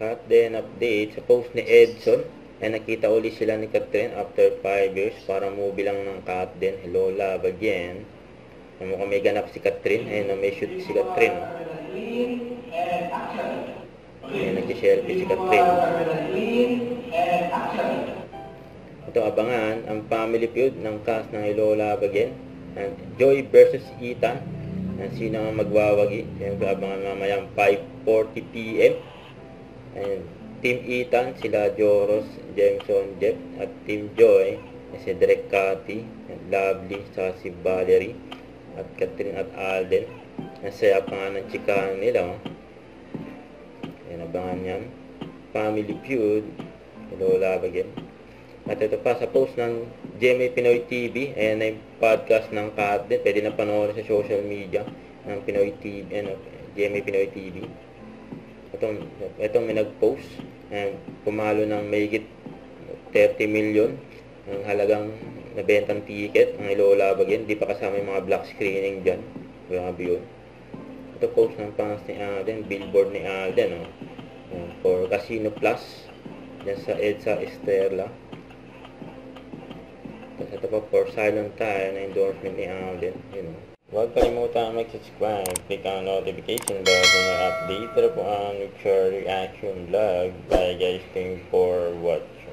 At then update sa post ni Edson ay nakita uli sila ni Catherine after 5 years. Parang movie lang ng Kat din. Hello love again. Mukhang may ganap si Catherine. Ayun, may shoot si Catherine. Ayun, nag-selfie si Catherine. Ito abangan ang family feud ng cast ng Hello Love Again. Joy versus Ethan. Sino ang magwawagi? Siyempre abangan mamayang 5:40 PM. And Team Ethan, sila Joros, Jameson, Jeff. At Team Joy, si Derek Cathy, Lovely, sa si Valerie, at Catherine at Alden. Nasaya pa nga ng chikahan nila. Ayan, abangan yan. Family feud. Hello Love Again. At ito pa sa post ng GMA Pinoy TV. Ayan na yung podcast ng Kat din. Pwede na panoorin sa social media ng Pinoy TV, GMA Pinoy TV. Itong may nag-post. Pumalo ng mahigit 30 million ang halagang nabentang ticket ang Hello Love Again. Di pa kasama yung mga black screening dyan. Grabe yun. Ito post ng fans ni Alden. Billboard ni Alden. For Casino Plus. Dyan sa EDSA Estrella. Tapos ito pa for Silent Tire na endorsement ni Alden. Huwag kalimutan mag-subscribe. Click ang notification bell kung na-update. Ito po ang Picture Reaction Vlog. Bye guys. Thank you for watching.